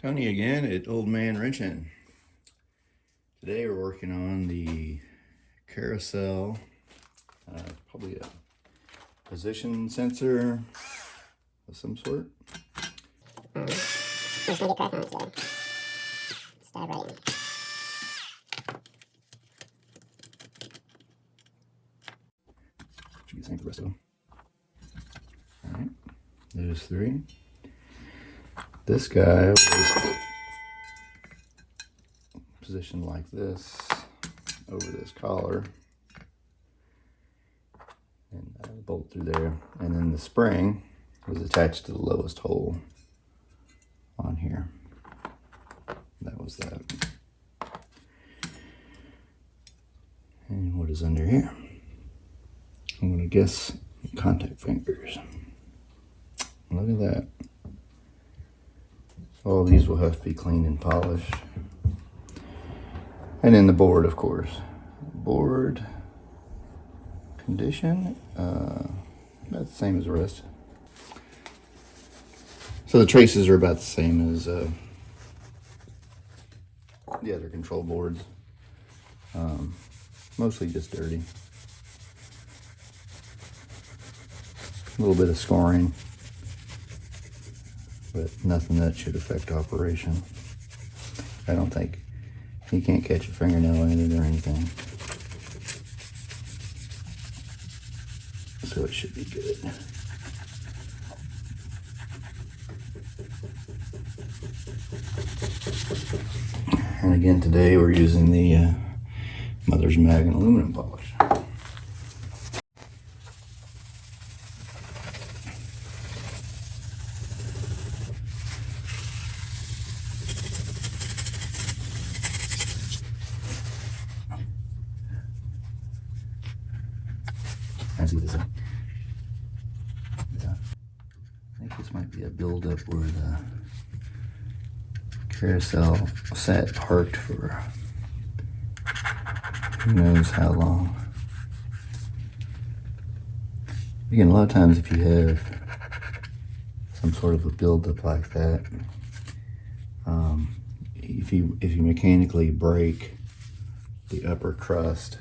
Tony again at Old Man Wrenching. Today we're working on the Carousel, probably a position sensor of some sort. I'm just gonna get cracking on it today. Stab right in. What do you think the rest of them? Alright, those three. This guy was positioned like this over this collar and bolt through there, and then the spring was attached to the lowest hole on here. That was that. And what is under here? I'm gonna guess contact fingers. Look at that. All these will have to be cleaned and polished. And then the board, of course. Board condition, about the same as the rest. So the traces are about the same as the other control boards. Mostly just dirty. A little bit of scoring, but nothing that should affect operation. I don't think. You can't catch a fingernail in it or anything. So it should be good. And again today we're using the Mother's Mag and aluminum polish. I see this. Yeah. I think this might be a buildup where the Carousel sat parked for who knows how long. Again, a lot of times if you have some sort of a buildup like that, if you mechanically break the upper crust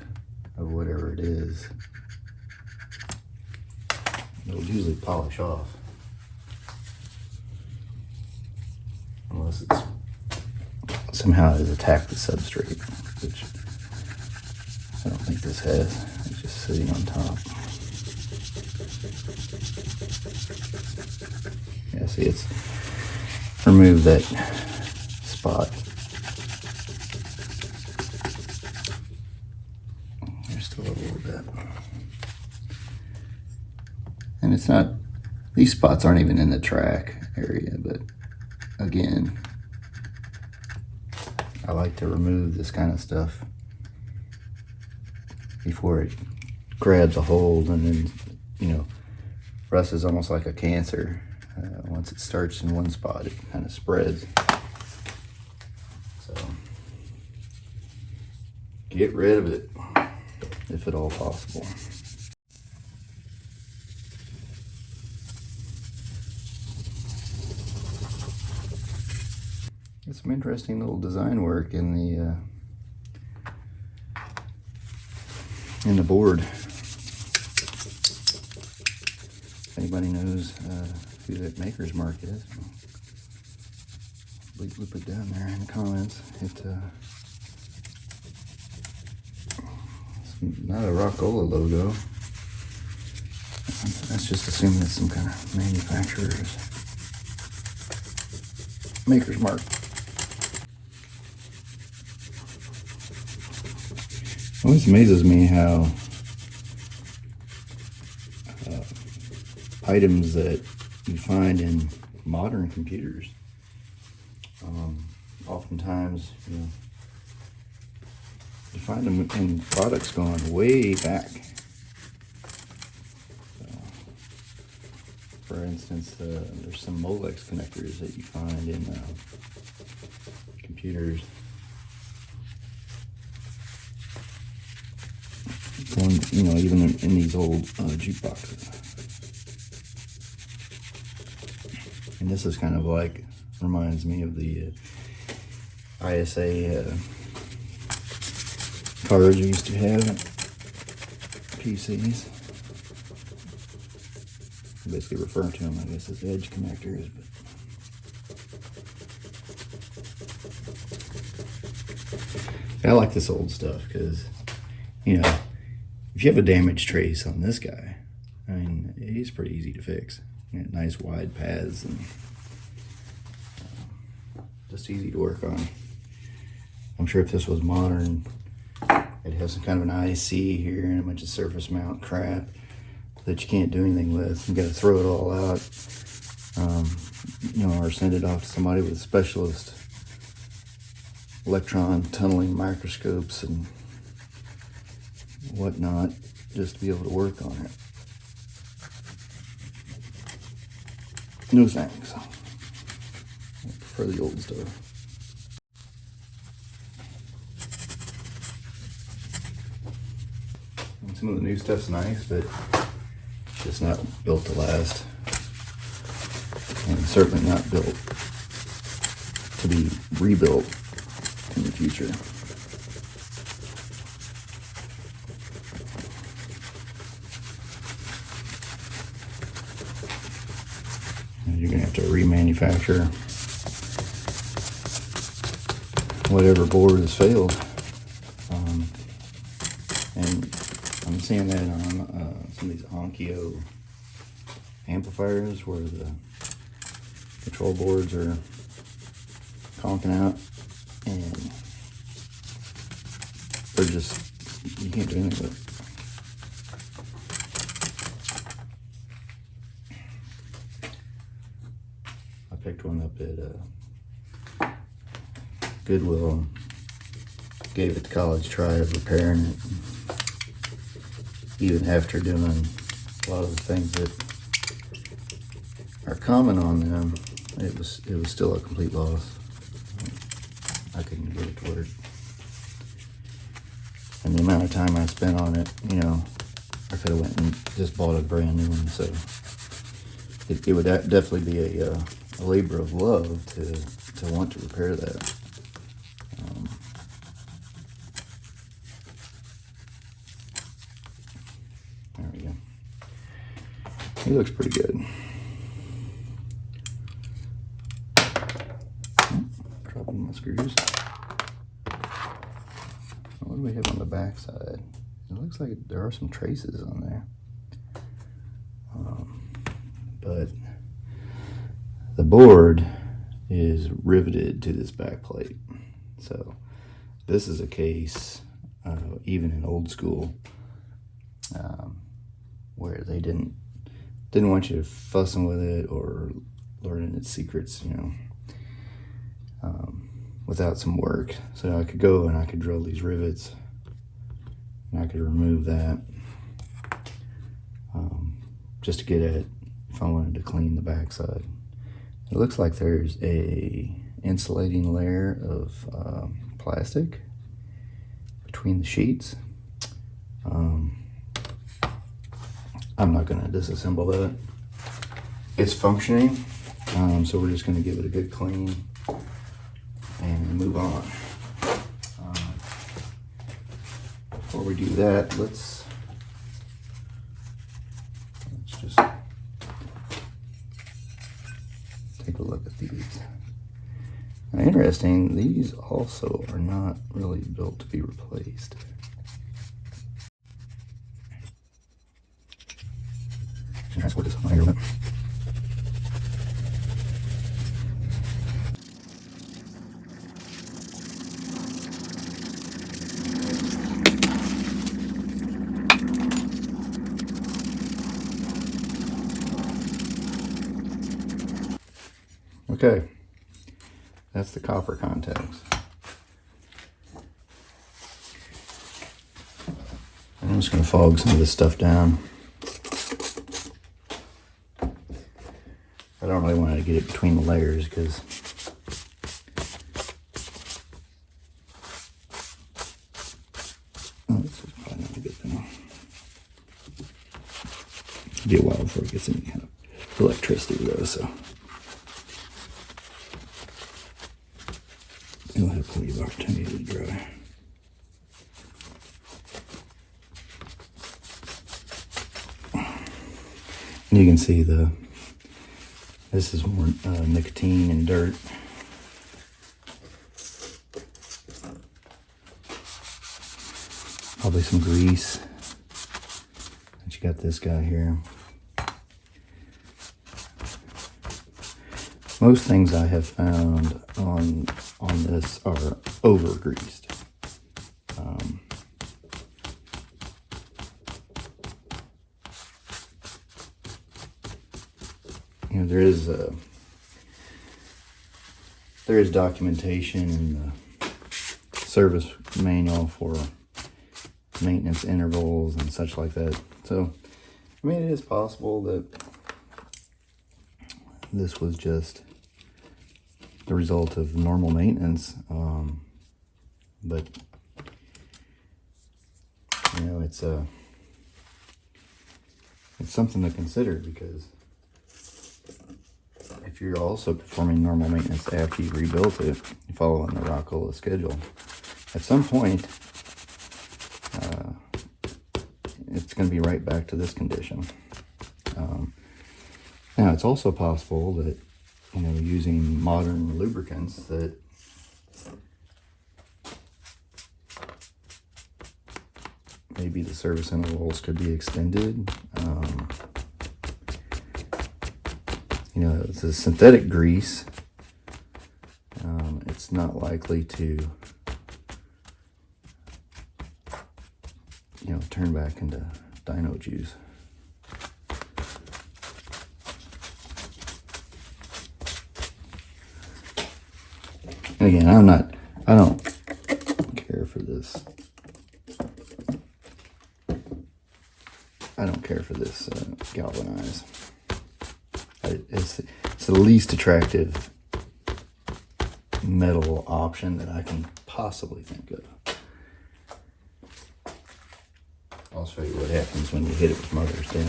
of whatever it is, it'll usually polish off, unless it's somehow has attacked the substrate, which I don't think this has. It's just sitting on top. Yeah, see, it's removed that spot. There's still a little bit. And it's not, these spots aren't even in the track area, but again, I like to remove this kind of stuff before it grabs a hold, and then, you know, rust is almost like a cancer. Once it starts in one spot, it kind of spreads. So get rid of it if at all possible. It's some interesting little design work in the board. If anybody knows who that maker's mark is, please put it down there in the comments. It's not a Rockola logo. Let's just assume it's some kind of manufacturer's maker's mark. It always amazes me how items that you find in modern computers, oftentimes, you know, you find them in products going way back. For instance, there's some Molex connectors that you find in computers. Going, you know, even in these old jukeboxes. And this is kind of like reminds me of the ISA cards we used to have in PCs. Basically referring to them, I guess, as edge connectors. But I like this old stuff because, you know, if you have a damage trace on this guy, I mean, he's pretty easy to fix. You know, nice wide paths and just easy to work on. I'm sure if this was modern, it'd have some kind of an IC here and a bunch of surface mount crap that you can't do anything with. You got to throw it all out, you know, or send it off to somebody with specialist electron tunneling microscopes and whatnot, just to be able to work on it. No thanks. I prefer the old stuff. And some of the new stuff's nice, but it's just not built to last. And certainly not built to be rebuilt in the future. You're gonna have to remanufacture whatever board has failed. And I'm seeing that on some of these Onkyo amplifiers where the control boards are conking out and they're just, you can't do anything with it. I picked one up at Goodwill and gave it the college try of repairing it. Even after doing a lot of the things that are common on them, it was still a complete loss. I couldn't get it to work. And the amount of time I spent on it, you know, I could have went and just bought a brand new one. So it would definitely be a labor of love to want to repair that. There we go. He looks pretty good. Dropping my screws. What do we have on the back side? It looks like there are some traces on there. But the board is riveted to this back plate. So this is a case, even in old school, where they didn't want you fussing with it or learning its secrets, you know, without some work. So I could go and I could drill these rivets and I could remove that just to get at if I wanted to clean the backside. It looks like there's a insulating layer of plastic between the sheets. I'm not going to disassemble that. It's functioning, so we're just going to give it a good clean and move on. Before we do that, let's just take a look at these. Now, interesting, these also are not really built to be replaced. Transport this on here a bit. Okay, that's the copper contacts. I'm just going to fog some of this stuff down. I don't really want to get it between the layers because this is probably not a good thing. It'll be a while before it gets any kind of electricity though, so. It'll have plenty of opportunity to dry. And you can see this is more nicotine and dirt. Probably some grease. And you got this guy here. Most things I have found on this are over greased. You know, there is documentation in the service manual for maintenance intervals and such like that. So, I mean, it is possible that this was just the result of normal maintenance, but you know, it's something to consider, because if you're also performing normal maintenance after you've rebuilt it, following the Rockola schedule, at some point it's going to be right back to this condition. Now, it's also possible that, you know, using modern lubricants, that maybe the service intervals could be extended. You know, it's a synthetic grease. It's not likely to, you know, turn back into dyno juice. And again, I don't care for this. I don't care for this galvanized. It's the least attractive metal option that I can possibly think of. I'll show you what happens when you hit it with Mother's Day.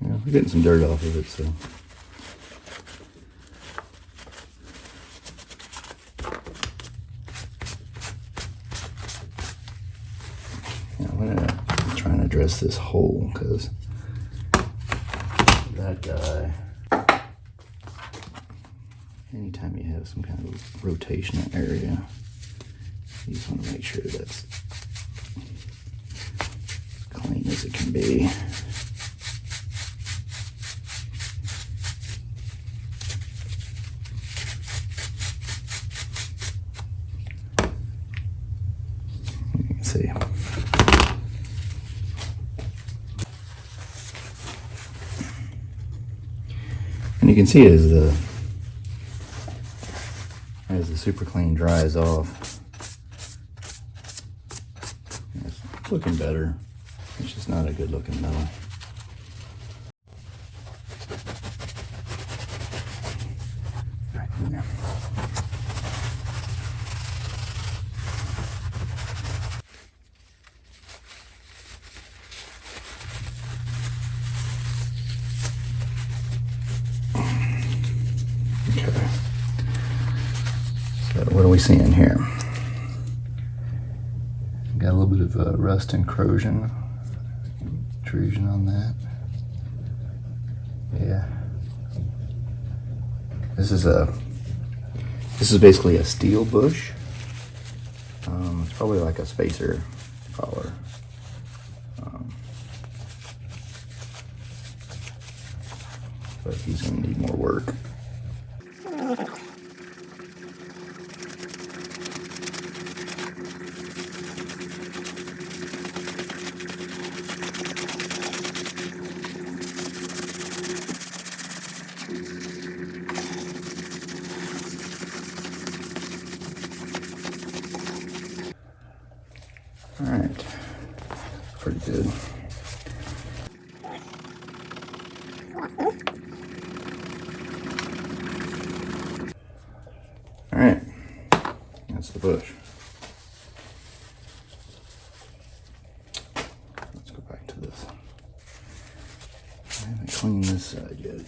We're getting some dirt off of it, so. Now I'm trying to address this hole, because that guy, anytime you have some kind of rotational area, you just want to make sure that's clean as it can be. See. And you can see as the super clean dries off, it's looking better. It's just not a good looking metal. Right in there. So what are we seeing here? Got a little bit of rust and intrusion on that. Yeah. This is basically a steel bush. It's probably like a spacer collar. But he's gonna need more work. All right, pretty good. All right, That's the bush. Let's go back to this. I haven't cleaned this side yet.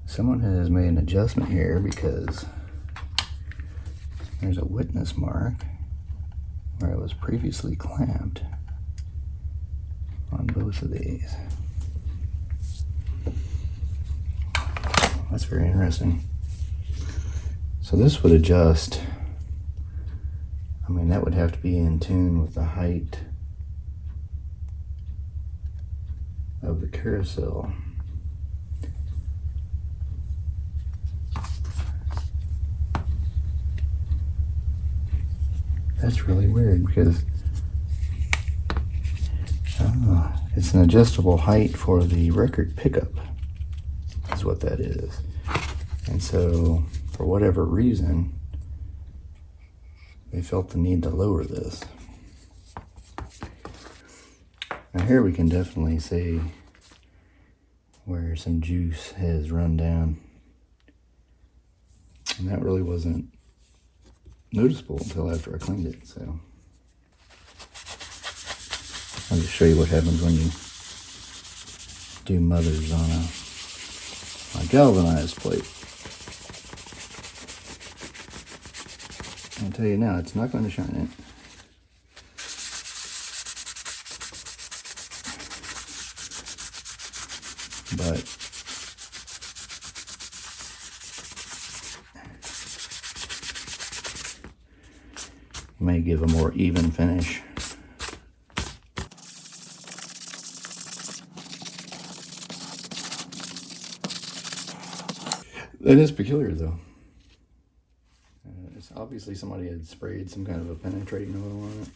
Someone has made an adjustment here because there's a witness mark where it was previously clamped on both of these. That's very interesting. So this would adjust. I mean, that would have to be in tune with the height of the carousel. That's really weird because it's an adjustable height for the record pickup is what that is. And so for whatever reason, they felt the need to lower this. Now here we can definitely see where some juice has run down. And that really wasn't noticeable until after I cleaned it. So I'll just show you what happens when you do mothers on a galvanized plate. I'll tell you now, it's not going to shine it. But may give a more even finish. That is peculiar though. It's obviously somebody had sprayed some kind of a penetrating oil on it.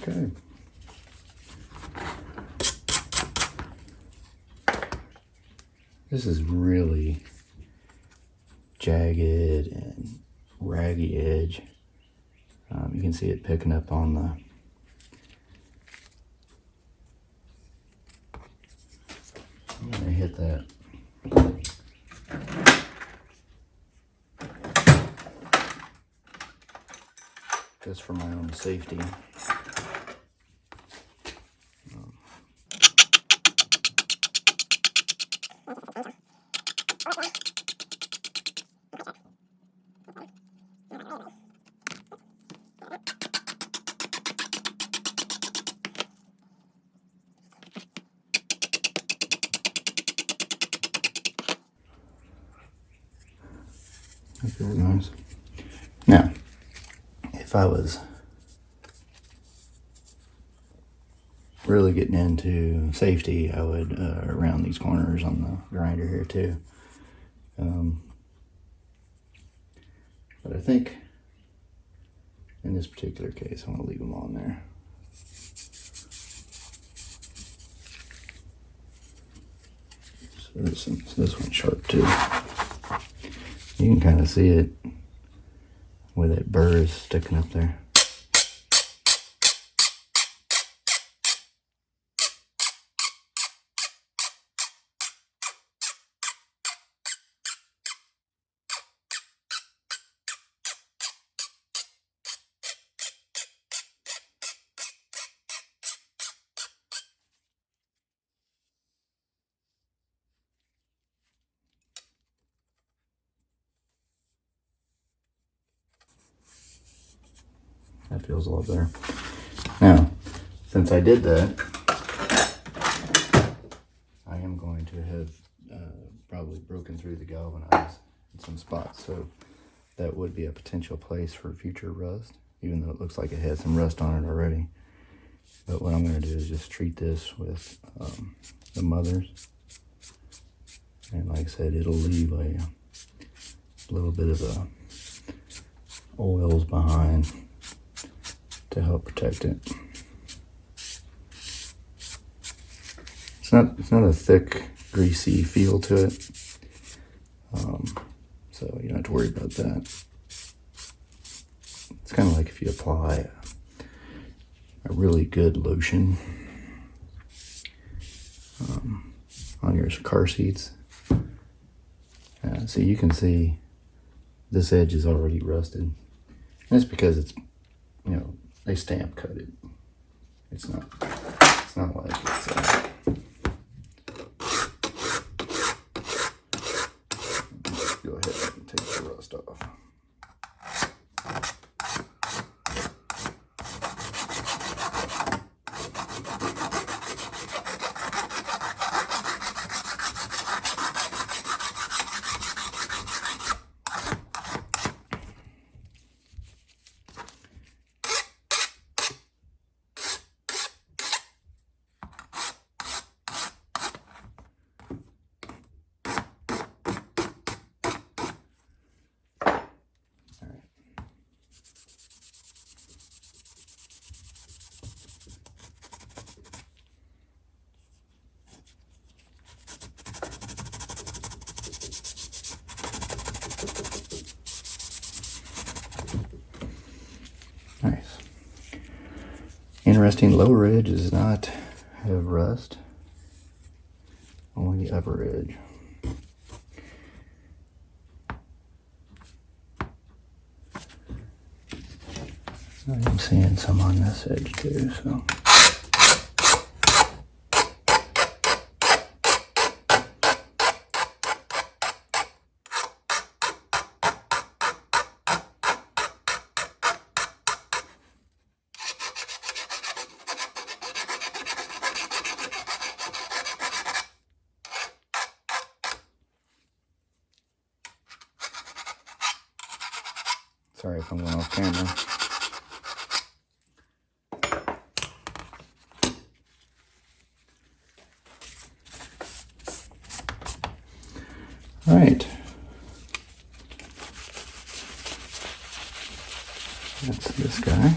Okay. This is really jagged and raggy edge. You can see it picking up on the I'm gonna hit that. Just for my own safety. That feels nice. Now, if I was really getting into safety, I would round these corners on the grinder here too. But I think in this particular case, I'm going to leave them on there. So this one's sharp too. You can kind of see it where that burr is sticking up there. That feels a lot better. Now, since I did that, I am going to have probably broken through the galvanized in some spots. So that would be a potential place for future rust, even though it looks like it has some rust on it already. But what I'm going to do is just treat this with the mothers. And like I said, it'll leave a little bit of the oils behind to help protect it. It's not a thick, greasy feel to it, so you don't have to worry about that. It's kind of like if you apply a really good lotion on your car seats. So you can see this edge is already rusted. And that's because it's, you know, they stamp cut it. It's not like it's go ahead and take the rust off. Nice. Interesting, lower edge does not have rust, only the upper edge. I'm seeing some on this edge too, so. Sorry if I'm going off camera. All right. That's this guy.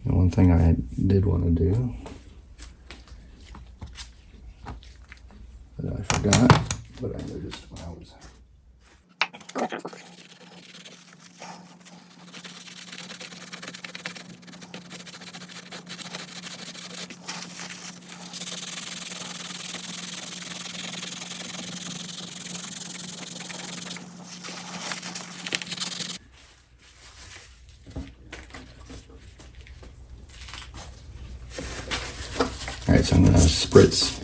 The one thing I did want to do that I forgot, but I noticed when I was Alright, so I'm going to spritz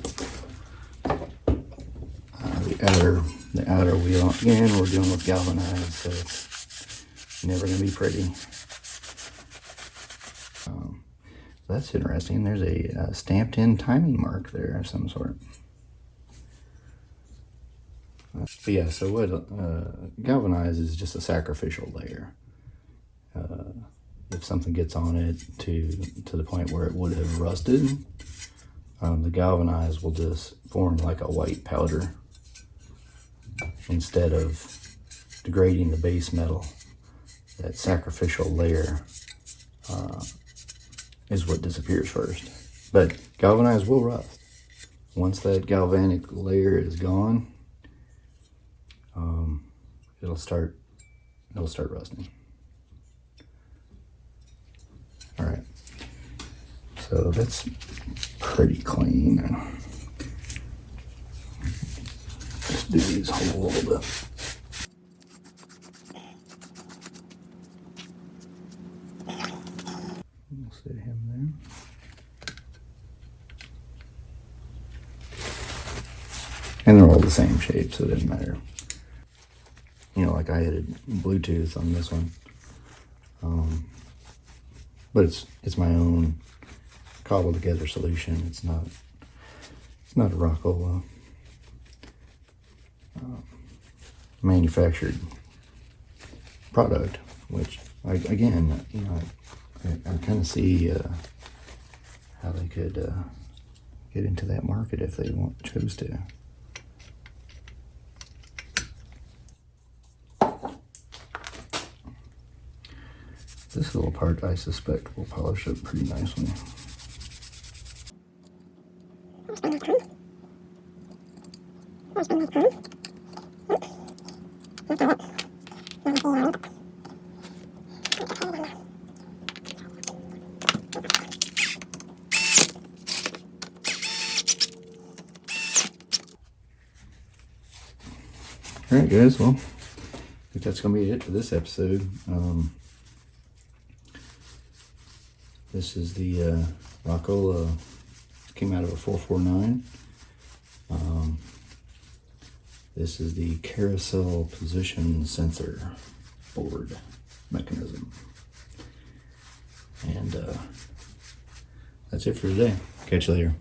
the outer wheel. Again, we're dealing with galvanized, so it's never going to be pretty. That's interesting. There's a stamped in timing mark there of some sort. But yeah, so what galvanized is just a sacrificial layer. If something gets on it to the point where it would have rusted, the galvanized will just form like a white powder instead of degrading the base metal. That sacrificial layer is what disappears first. But galvanized will rust. Once that galvanic layer is gone, it'll start rusting. All right, so that's pretty clean. Just do these whole a little bit. We'll set him there. And they're all the same shape, so it doesn't matter. You know, like I added Bluetooth on this one. But it's my own cobbled together solution. It's not a Rockola. manufactured product, which again, you know, I kind of see how they could get into that market if they chose to. This little part, I suspect, will polish up pretty nicely. Alright guys, well, I think that's going to be it for this episode. This is the Rockola. It came out of a 449. This is the Carousel position sensor board mechanism. And that's it for today. Catch you later.